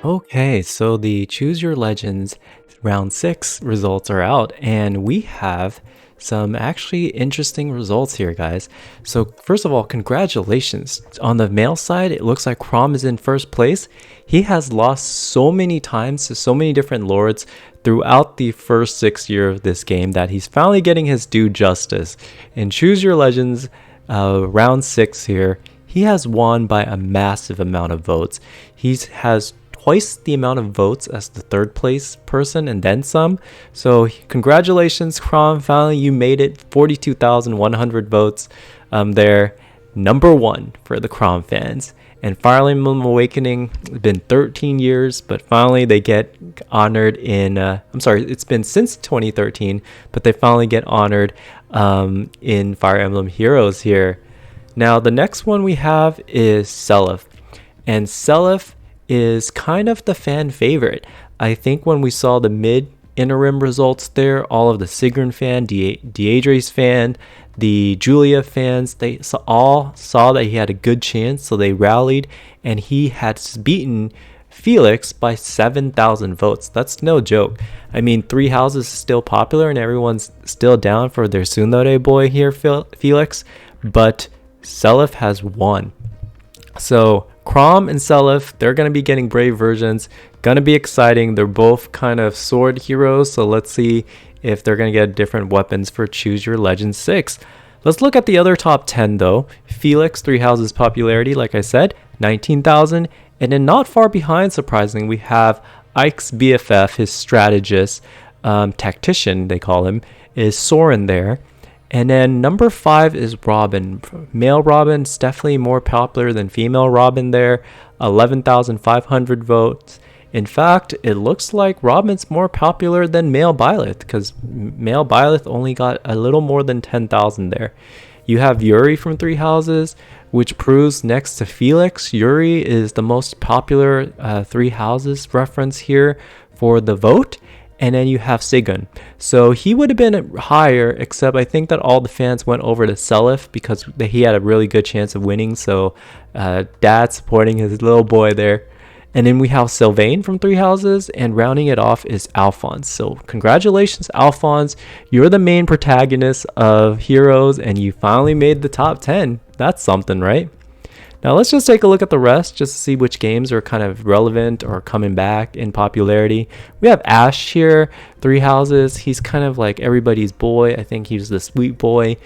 Okay, so the Choose Your Legends round 6 results are out, and we have some actually interesting results here, guys. So first of all, congratulations. On the male side, it looks like Chrom is in first place. He has lost so many times to so many different lords throughout the first 6 year of this game that he's finally getting his due justice. In Choose Your Legends round 6 here, he has won by a massive amount of votes. He has twice the amount of votes as the third place person and then some. So congratulations, Chrom. Finally, you made it. 42,100 votes there. Number one for the Chrom fans. And Fire Emblem Awakening, it's been 13 years, but finally they get honored in, I'm sorry, it's been since 2013, but they finally get honored in Fire Emblem Heroes here. Now, the next one we have is Seliph. And Seliph is kind of the fan favorite. I think when we saw the mid interim results there, all of the Sigrun fan, Deidre's fan, the Julia fans, they all saw that he had a good chance, so they rallied, and he had beaten Felix by 7,000 votes. That's no joke. I mean, Three Houses is still popular, and everyone's still down for their tsundere boy here, Felix, but Seliph has won. So Chrom and Seliph, they're going to be getting brave versions. Going to be exciting. They're both kind of sword heroes. So let's see if they're going to get different weapons for Choose Your Legend 6. Let's look at the other top 10 though. Felix, Three Houses popularity, like I said, 19,000. And then not far behind, surprisingly, we have Ike's BFF, his strategist, tactician, they call him, is Soren there. And then number 5 is Robin. Male Robin's definitely more popular than female Robin there. 11,500 votes. In fact, it looks like Robin's more popular than male Byleth, because male Byleth only got a little more than 10,000 there. You have Yuri from Three Houses, which proves next to Felix, Yuri is the most popular Three Houses reference here for the vote. And then you have Sigrun. So he would have been higher, except I think that all the fans went over to Seliph because he had a really good chance of winning. So dad supporting his little boy there. And then we have Sylvain from Three Houses, and rounding it off is Alphonse. So congratulations, Alphonse. You're the main protagonist of Heroes, and you finally made the top 10. That's something, right? Now let's just take a look at the rest just to see which games are kind of relevant or coming back in popularity. We have Ash here, Three Houses. He's kind of like everybody's boy. I think he's the sweet boy,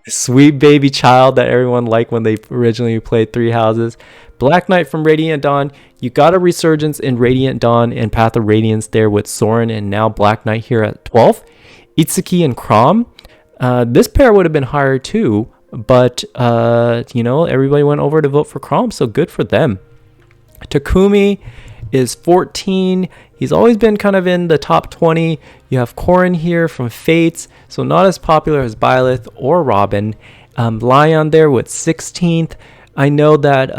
sweet baby child that everyone liked when they originally played Three Houses. Black Knight from Radiant Dawn. You got a resurgence in Radiant Dawn and Path of Radiance there with Soren, and now Black Knight here at 12th. Itsuki and Chrom. This pair would have been higher too, but everybody went over to vote for Chrom, so good for them. Takumi is 14. He's always been kind of in the top 20. You have Corrin here from Fates, so not as popular as Byleth or Robin. Lion there with 16th. I know that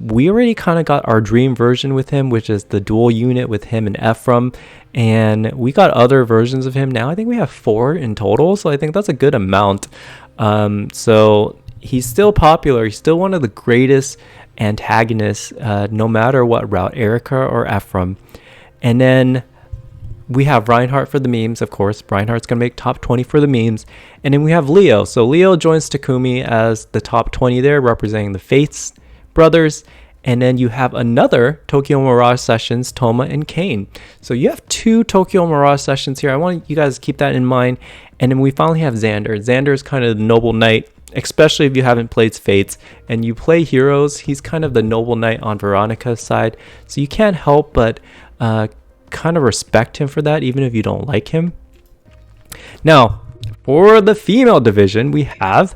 we already kind of got our dream version with him, which is the dual unit with him and Ephraim, and we got other versions of him now. I think we have 4 in total, so I think that's a good amount. So he's still popular. He's still one of the greatest antagonists, no matter what route, Erica or Ephraim. And then we have Reinhardt for the memes, of course. Reinhardt's going to make top 20 for the memes. And then we have Leo. So Leo joins Takumi as the top 20 there, representing the Fates brothers. And then you have another Tokyo Mirage Sessions, Toma and Kane. So you have 2 Tokyo Mirage Sessions here. I want you guys to keep that in mind. And then we finally have Xander. Xander is kind of the noble knight, especially if you haven't played Fates and you play Heroes. He's kind of the noble knight on Veronica's side. So you can't help but kind of respect him for that, even if you don't like him. Now, for the female division, we have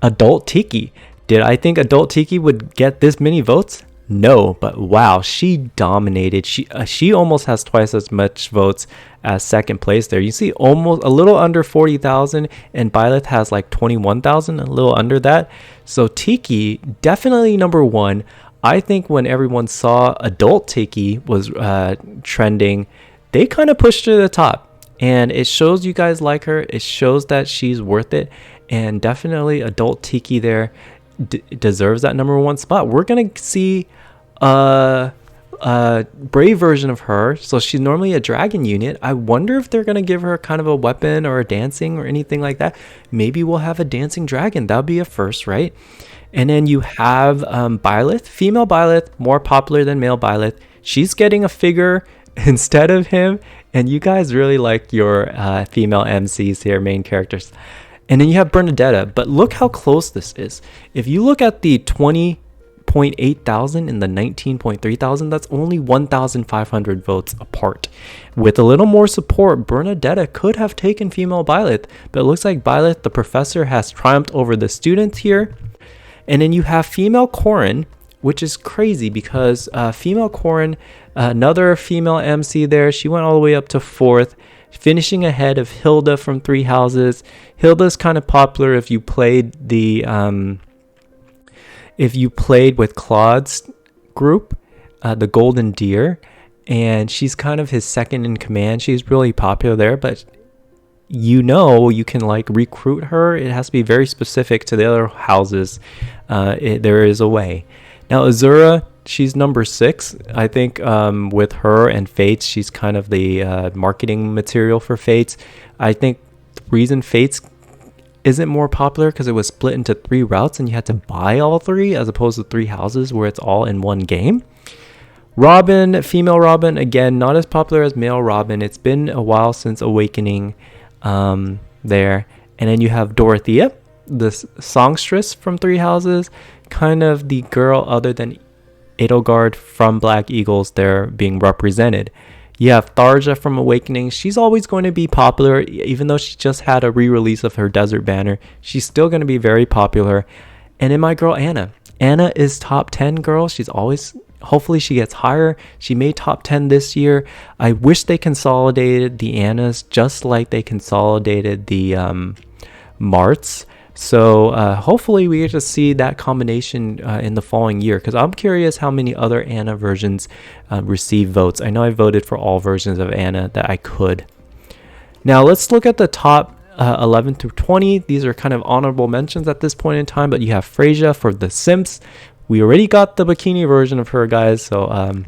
Adult Tiki. Did I think Adult Tiki would get this many votes? No, but wow, she dominated. She almost has twice as much votes as second place there. You see almost a little under 40,000, and Byleth has like 21,000, a little under that. So Tiki, definitely number 1. I think when everyone saw Adult Tiki was trending, they kind of pushed her to the top. And it shows you guys like her. It shows that she's worth it. And definitely Adult Tiki there deserves that number 1 spot. We're going to see a brave version of her. So she's normally a dragon unit. I wonder if they're going to give her kind of a weapon or a dancing or anything like that. Maybe we'll have a dancing dragon. That would be a first, right? And then you have Byleth, female Byleth, more popular than male Byleth. She's getting a figure instead of him. And you guys really like your female MCs here, main characters. And then you have Bernadetta. But look how close this is. If you look at the 20.8 thousand and the 19.3 thousand, that's only 1,500 votes apart. With a little more support, Bernadetta could have taken female Byleth. But it looks like Byleth, the professor, has triumphed over the students here. And then you have female Corin, which is crazy because female Corin, another female MC there, she went all the way up to 4th, finishing ahead of Hilda from Three Houses. Hilda's kind of popular if you played with Claude's group, the Golden Deer, and she's kind of his second in command. She's really popular there, but you can like recruit her. It has to be very specific to the other houses. There is a way. Now Azura, she's number 6. I think with her and Fates, she's kind of the marketing material for Fates. I think the reason Fates isn't more popular because it was split into 3 routes and you had to buy all 3 as opposed to 3 houses where it's all in one game. Robin, female Robin, again, not as popular as male Robin. It's been a while since Awakening there. And then you have Dorothea, the songstress from Three Houses, kind of the girl other than Edelgard from Black Eagles there being represented. You have Tharja from Awakening. She's always going to be popular, even though she just had a re-release of her Desert Banner. She's still going to be very popular. And then my girl Anna. Anna is top 10 girl. She's always, hopefully she gets higher. She made top 10 this year. I wish they consolidated the Annas just like they consolidated the Marts. So hopefully we get to see that combination in the following year, because I'm curious how many other Anna versions receive votes. I know I voted for all versions of Anna that I could. Now let's look at the top 11 through 20. These are kind of honorable mentions at this point in time, but you have Freyja for the Simps. We already got the bikini version of her, guys, so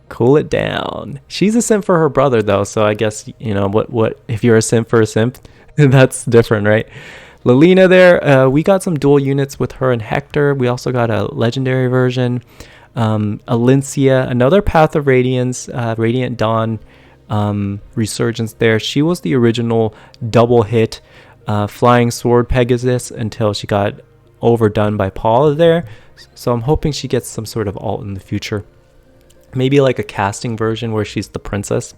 cool it down. She's a simp for her brother though, so I guess, you know, what if you're a simp for a simp, that's different, right? Lilina there, we got some dual units with her and Hector. We also got a legendary version. Alincia, another Path of Radiance, Radiant Dawn resurgence there. She was the original double hit Flying Sword Pegasus until she got overdone by Paula there. So I'm hoping she gets some sort of alt in the future. Maybe like a casting version where she's the princess.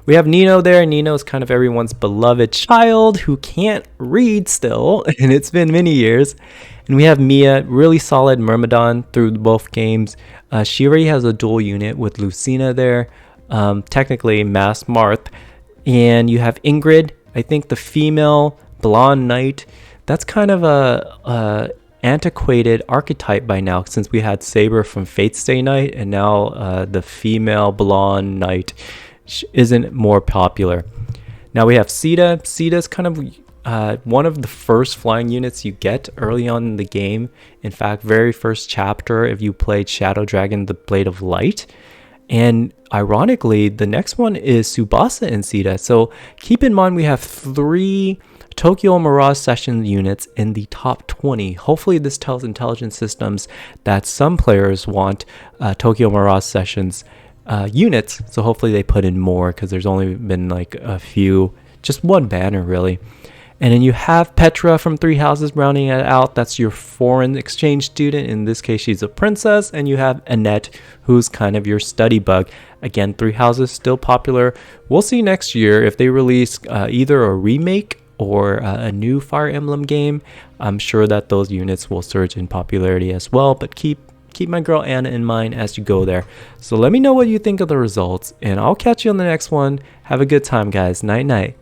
We have Nino there. Nino is kind of everyone's beloved child who can't read still, and it's been many years. And we have Mia, really solid Myrmidon through both games. She already has a dual unit with Lucina there, technically Mass Marth. And you have Ingrid, I think the female blonde knight. That's kind of a antiquated archetype by now, since we had Saber from Fate's Stay Knight, and now the female blonde knight isn't more popular. Now we have Sita. Sita's kind of one of the first flying units you get early on in the game. In fact, very first chapter if you played Shadow Dragon, the Blade of Light. And ironically, the next one is Tsubasa and Sita. So keep in mind we have 3 Tokyo Mirage Session units in the top 20. Hopefully this tells intelligence systems that some players want Tokyo Mirage Sessions units, so hopefully they put in more, because there's only been like a few, just one banner really. And then you have Petra from Three Houses rounding it out. That's your foreign exchange student. In this case, she's a princess. And you have Annette, who's kind of your study bug. Again, Three Houses still popular. We'll see next year if they release either a remake or a new Fire Emblem game. I'm sure that those units will surge in popularity as well, but keep my girl Anna in mind as you go there. So let me know what you think of the results, and I'll catch you on the next one. Have a good time, guys. Night night.